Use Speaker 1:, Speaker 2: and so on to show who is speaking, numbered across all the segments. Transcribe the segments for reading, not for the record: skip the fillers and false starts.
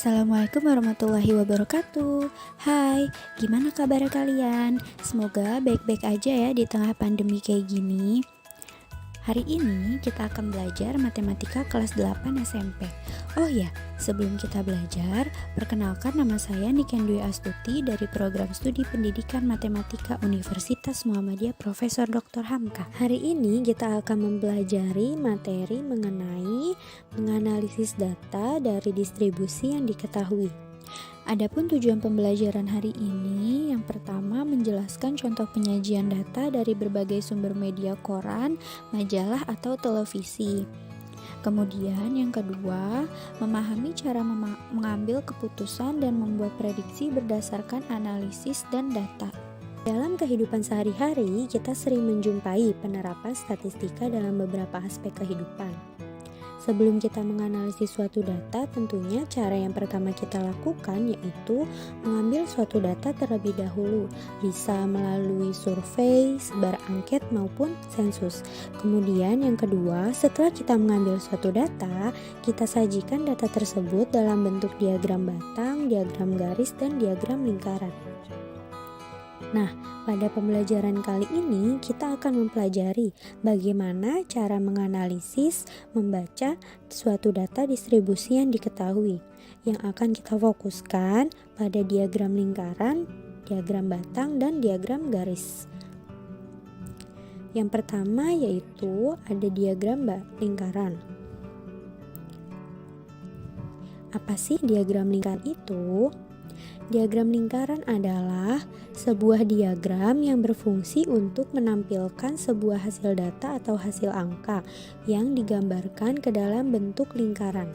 Speaker 1: Assalamualaikum warahmatullahi wabarakatuh. Hai, gimana kabar kalian? Semoga baik-baik aja ya di tengah pandemi kayak gini. Hari ini kita akan belajar matematika kelas 8 SMP. Oh ya, sebelum kita belajar, perkenalkan nama saya Niken Dwi Astuti dari Program Studi Pendidikan Matematika Universitas Muhammadiyah Profesor Dr. Hamka. Hari ini kita akan mempelajari materi mengenai menganalisis data dari distribusi yang diketahui. Adapun tujuan pembelajaran hari ini, yang pertama menjelaskan contoh penyajian data dari berbagai sumber media koran, majalah, atau televisi. Kemudian yang kedua, memahami cara mengambil keputusan dan membuat prediksi berdasarkan analisis dan data. Dalam kehidupan sehari-hari, kita sering menjumpai penerapan statistika dalam beberapa aspek kehidupan. Sebelum kita menganalisis suatu data, tentunya cara yang pertama kita lakukan yaitu mengambil suatu data terlebih dahulu, bisa melalui survei, sebar angket maupun sensus. Kemudian yang kedua, setelah kita mengambil suatu data, kita sajikan data tersebut dalam bentuk diagram batang, diagram garis, dan diagram lingkaran. Nah, pada pembelajaran kali ini kita akan mempelajari bagaimana cara menganalisis, membaca suatu data distribusi yang diketahui. Yang akan kita fokuskan pada diagram lingkaran, diagram batang, dan diagram garis. Yang pertama yaitu ada diagram lingkaran. Apa sih diagram lingkaran itu? Diagram lingkaran adalah sebuah diagram yang berfungsi untuk menampilkan sebuah hasil data atau hasil angka yang digambarkan ke dalam bentuk lingkaran.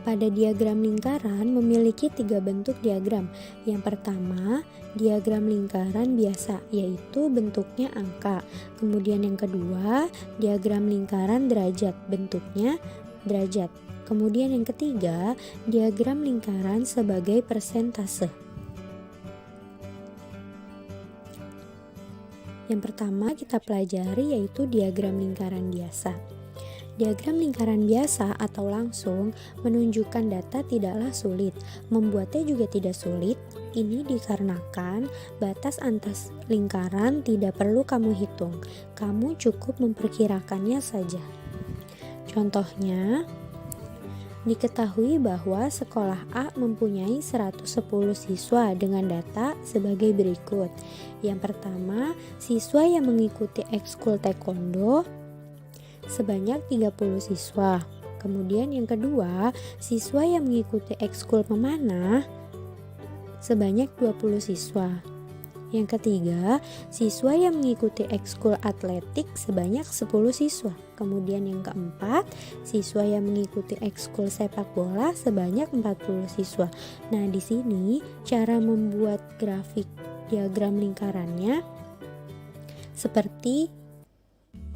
Speaker 1: Pada diagram lingkaran memiliki 3 bentuk diagram. Yang pertama, diagram lingkaran biasa, yaitu bentuknya angka. Kemudian yang kedua, diagram lingkaran derajat, bentuknya derajat. Kemudian yang ketiga, diagram lingkaran sebagai persentase. Yang pertama kita pelajari yaitu diagram lingkaran biasa. Diagram lingkaran biasa atau langsung menunjukkan data tidaklah sulit. Membuatnya juga tidak sulit. Ini dikarenakan batas antar lingkaran tidak perlu kamu hitung. Kamu cukup memperkirakannya saja. Contohnya, diketahui bahwa sekolah A mempunyai 110 siswa dengan data sebagai berikut. Yang pertama, siswa yang mengikuti ekskul taekwondo sebanyak 30 siswa. Kemudian yang kedua, siswa yang mengikuti ekskul memanah sebanyak 20 siswa. Yang ketiga, siswa yang mengikuti ekskul atletik sebanyak 10 siswa. Kemudian yang keempat, siswa yang mengikuti ekskul sepak bola sebanyak 40 siswa. Nah, di sini cara membuat grafik diagram lingkarannya seperti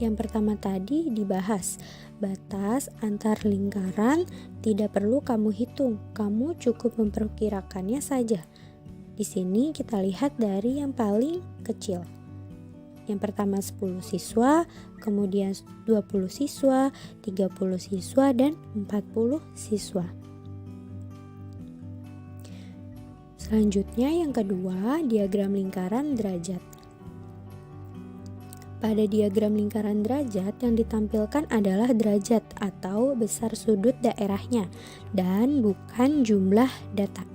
Speaker 1: yang pertama tadi dibahas. Batas antar lingkaran tidak perlu kamu hitung, kamu cukup memperkirakannya saja. Di sini kita lihat dari yang paling kecil. Yang pertama 10 siswa, kemudian 20 siswa, 30 siswa, dan 40 siswa. Selanjutnya yang kedua, diagram lingkaran derajat. Pada diagram lingkaran derajat yang ditampilkan adalah derajat atau besar sudut daerahnya dan bukan jumlah data.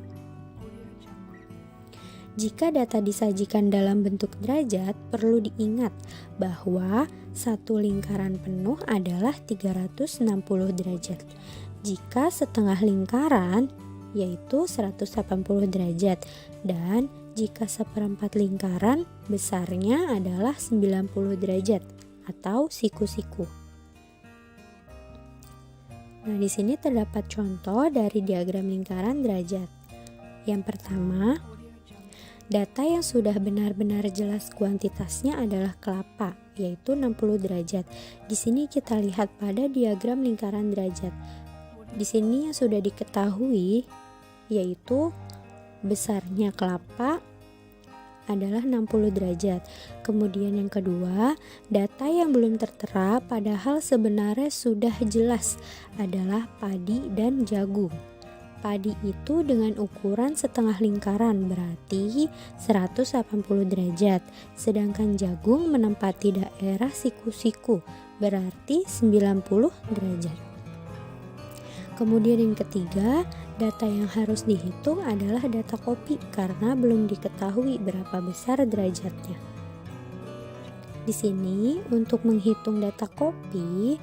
Speaker 1: Jika data disajikan dalam bentuk derajat, perlu diingat bahwa satu lingkaran penuh adalah 360 derajat. Jika setengah lingkaran, yaitu 180 derajat. Dan jika seperempat lingkaran, besarnya adalah 90 derajat atau siku-siku. Nah, di sini terdapat contoh dari diagram lingkaran derajat. Yang pertama, data yang sudah benar-benar jelas kuantitasnya adalah kelapa, yaitu 60 derajat. Di sini kita lihat pada diagram lingkaran derajat. Di sini yang sudah diketahui yaitu besarnya kelapa adalah 60 derajat. Kemudian yang kedua, data yang belum tertera padahal sebenarnya sudah jelas adalah padi dan jagung.
Speaker 2: padi itu dengan ukuran setengah lingkaran berarti 180 derajat, sedangkan jagung menempati daerah siku-siku berarti 90 derajat. Kemudian yang ketiga, data yang harus dihitung adalah data kopi karena belum diketahui berapa besar derajatnya. Di sini untuk menghitung data kopi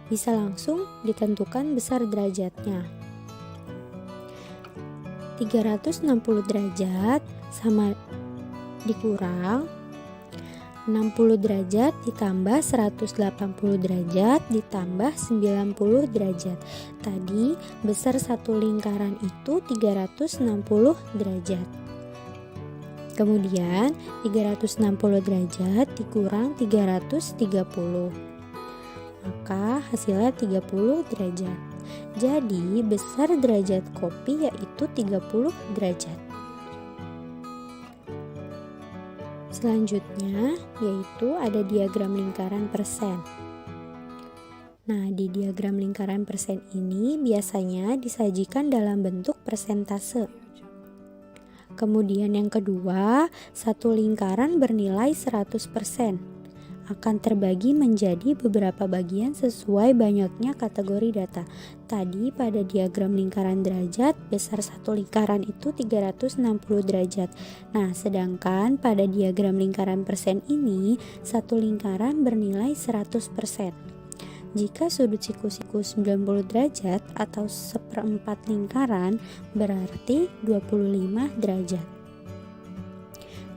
Speaker 2: bisa langsung ditentukan besar derajatnya. 360 derajat sama dikurang 60 derajat ditambah 180 derajat ditambah 90 derajat. Tadi besar satu lingkaran itu 360 derajat. Kemudian 360 derajat dikurang 330. Maka hasilnya 30 derajat. Jadi besar derajat kopi yaitu 30 derajat. Selanjutnya yaitu ada diagram lingkaran persen. Nah, di diagram lingkaran persen ini biasanya disajikan dalam bentuk persentase. Kemudian yang kedua, satu lingkaran bernilai 100%. Akan terbagi menjadi beberapa bagian sesuai banyaknya kategori data. Tadi pada diagram lingkaran derajat, besar satu lingkaran itu 360 derajat. Nah, sedangkan pada diagram lingkaran persen ini, satu lingkaran bernilai 100%. Jika sudut siku-siku 90 derajat atau 1/4 lingkaran, berarti 25 derajat.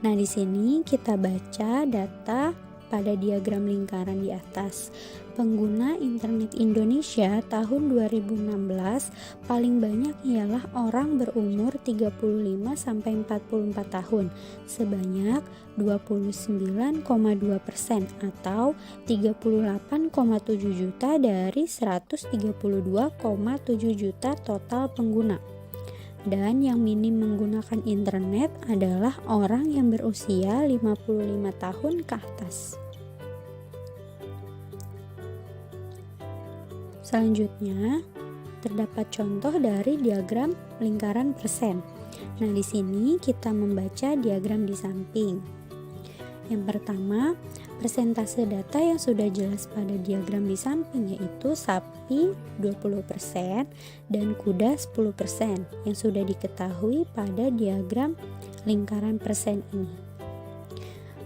Speaker 2: Nah, di sini kita baca data pada diagram lingkaran di atas. Pengguna internet Indonesia tahun 2016 paling banyak ialah orang berumur 35-44 tahun sebanyak 29,2% atau 38,7 juta dari 132,7 juta total pengguna. Dan yang minim menggunakan internet adalah orang yang berusia 55 tahun ke atas. Selanjutnya, terdapat contoh dari diagram lingkaran persen. Nah, di sini kita membaca diagram di samping. Yang pertama, persentase data yang sudah jelas pada diagram di samping yaitu sapi 20% dan kuda 10% yang sudah diketahui pada diagram lingkaran persen ini.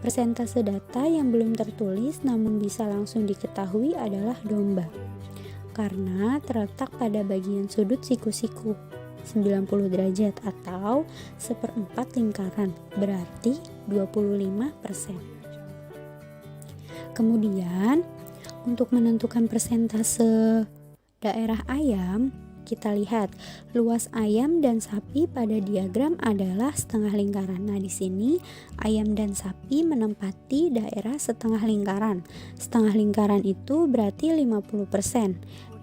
Speaker 2: Persentase data yang belum tertulis namun bisa langsung diketahui adalah domba. Karena terletak pada bagian sudut siku-siku 90 derajat atau 1/4 lingkaran berarti 25%. Kemudian untuk menentukan persentase daerah ayam, kita lihat luas ayam dan sapi pada diagram adalah setengah lingkaran. Nah, di sini ayam dan sapi menempati daerah setengah lingkaran. Setengah lingkaran itu berarti 50%.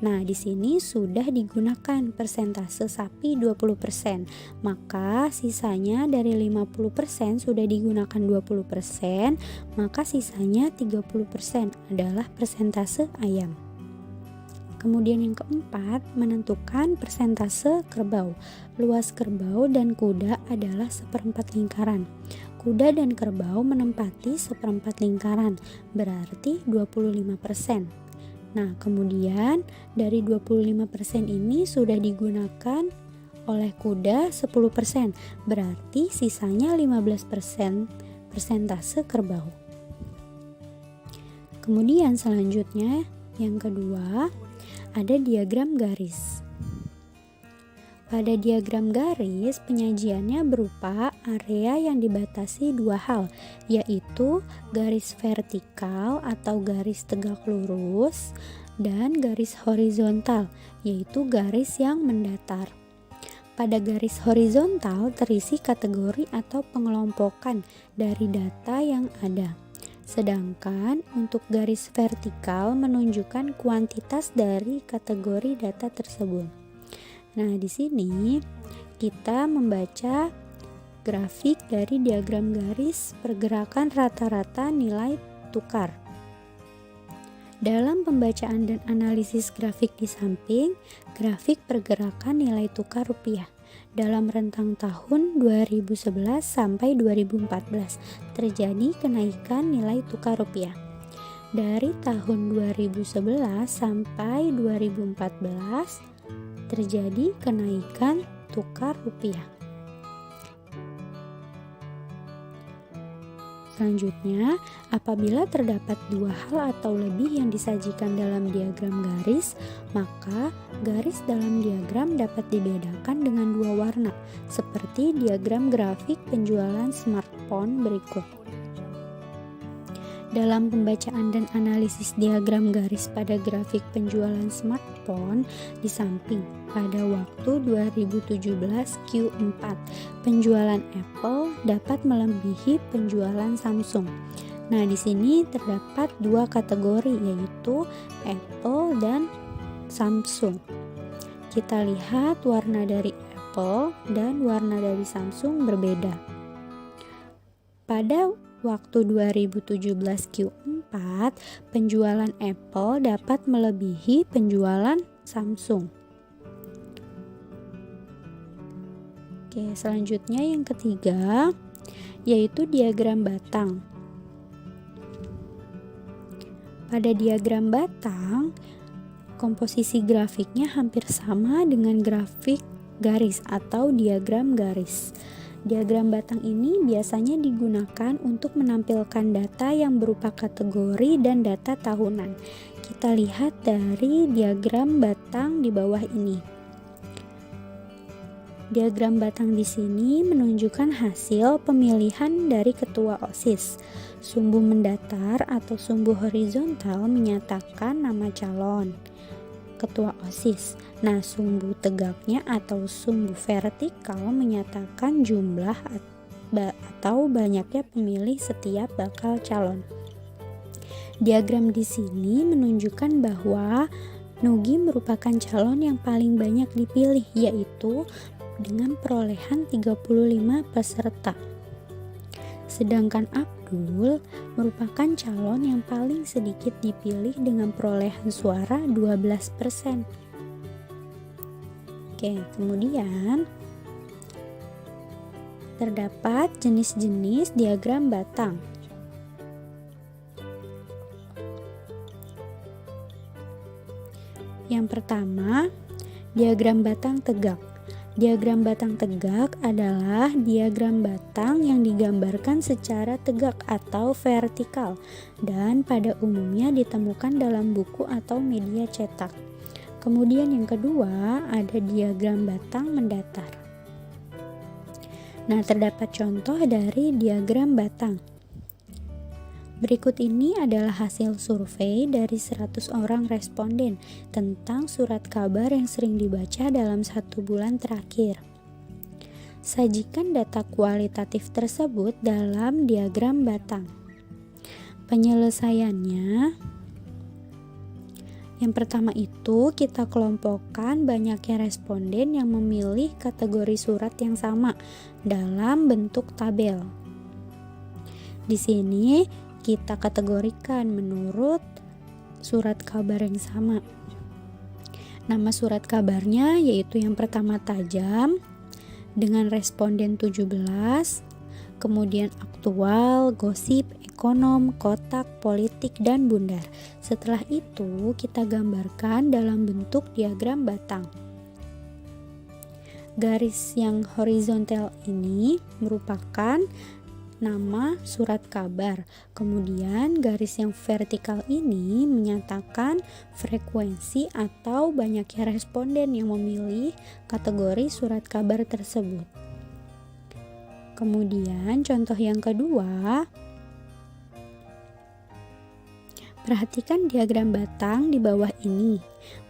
Speaker 2: Nah, di sini sudah digunakan persentase sapi 20%. Maka sisanya dari 50% sudah digunakan 20%, maka sisanya 30% adalah persentase ayam. Kemudian yang keempat, menentukan persentase kerbau. Luas kerbau dan kuda adalah 1/4 lingkaran. Kuda dan kerbau menempati 1/4 lingkaran, berarti 25%. Nah, kemudian dari 25% ini sudah digunakan oleh kuda 10%, berarti sisanya 15% persentase kerbau. Kemudian selanjutnya yang kedua, ada diagram garis. Pada diagram garis, penyajiannya berupa area yang dibatasi dua hal, yaitu garis vertikal atau garis tegak lurus dan garis horizontal, yaitu garis yang mendatar. Pada garis horizontal terisi kategori atau pengelompokan dari data yang ada. Sedangkan untuk garis vertikal menunjukkan kuantitas dari kategori data tersebut. Nah, di sini kita membaca grafik dari diagram garis pergerakan rata-rata nilai tukar. Dalam pembacaan dan analisis grafik di samping, grafik pergerakan nilai tukar rupiah dalam rentang tahun 2011 sampai 2014 terjadi kenaikan nilai tukar rupiah. Dari tahun 2011 sampai 2014 terjadi kenaikan tukar rupiah. Selanjutnya, apabila terdapat dua hal atau lebih yang disajikan dalam diagram garis, maka garis dalam diagram dapat dibedakan dengan dua warna, seperti diagram grafik penjualan smartphone berikut. Dalam pembacaan dan analisis diagram garis pada grafik penjualan smartphone di samping, pada waktu 2017 Q4, penjualan Apple dapat melebihi penjualan Samsung. Nah, di sini terdapat dua kategori, yaitu Apple dan Samsung. Kita lihat warna dari Apple dan warna dari Samsung berbeda. Pada waktu 2017 Q4, penjualan Apple dapat melebihi penjualan Samsung. Oke, selanjutnya yang ketiga, yaitu diagram batang. Pada diagram batang, komposisi grafiknya hampir sama dengan grafik garis atau diagram garis. Diagram batang ini biasanya digunakan untuk menampilkan data yang berupa kategori dan data tahunan. Kita lihat dari diagram batang di bawah ini. Diagram batang di sini menunjukkan hasil pemilihan dari ketua OSIS. Sumbu mendatar atau sumbu horizontal menyatakan nama calon ketua OSIS. Nah, sumbu tegaknya atau sumbu vertikal menyatakan jumlah atau banyaknya pemilih setiap bakal calon. Diagram di sini menunjukkan bahwa Nugi merupakan calon yang paling banyak dipilih, yaitu dengan perolehan 35 peserta. Sedangkan Abdul merupakan calon yang paling sedikit dipilih dengan perolehan suara 12%. Oke, kemudian terdapat jenis-jenis diagram batang. Yang pertama, diagram batang tegak. Diagram batang tegak adalah diagram batang yang digambarkan secara tegak atau vertikal dan pada umumnya ditemukan dalam buku atau media cetak. Kemudian yang kedua ada diagram batang mendatar. Nah, terdapat contoh dari diagram batang. Berikut ini adalah hasil survei dari 100 orang responden tentang surat kabar yang sering dibaca dalam 1 bulan terakhir. Sajikan data kualitatif tersebut dalam diagram batang. Penyelesaiannya, yang pertama itu kita kelompokkan banyaknya responden yang memilih kategori surat yang sama dalam bentuk tabel. Di sini kita kategorikan menurut surat kabar yang sama. Nama surat kabarnya yaitu yang pertama tajam dengan responden 17, kemudian aktual, gosip, ekonom, kotak, politik, dan bundar. Setelah itu kita gambarkan dalam bentuk diagram batang. Garis yang horizontal ini merupakan nama surat kabar. Kemudian garis yang vertikal ini menyatakan frekuensi atau banyaknya responden yang memilih kategori surat kabar tersebut. Kemudian contoh yang kedua, perhatikan diagram batang di bawah ini.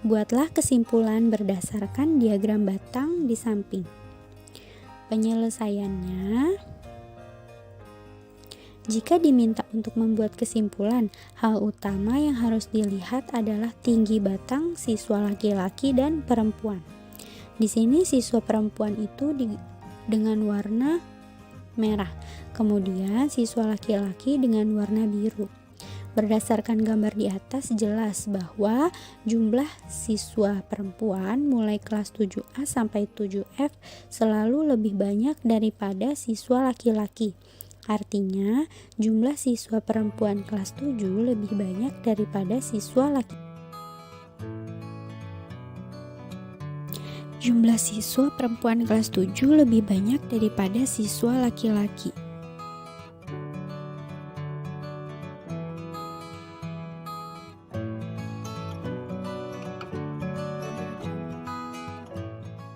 Speaker 2: Buatlah kesimpulan berdasarkan diagram batang di samping. Penyelesaiannya, jika diminta untuk membuat kesimpulan, hal utama yang harus dilihat adalah tinggi batang siswa laki-laki dan perempuan. Di sini siswa perempuan itu dengan warna merah, kemudian siswa laki-laki dengan warna biru. Berdasarkan gambar di atas jelas bahwa jumlah siswa perempuan mulai kelas 7A sampai 7F selalu lebih banyak daripada siswa laki-laki. Artinya, jumlah siswa perempuan kelas 7 lebih banyak daripada siswa laki.
Speaker 1: Jumlah siswa perempuan kelas 7 lebih banyak daripada siswa laki-laki.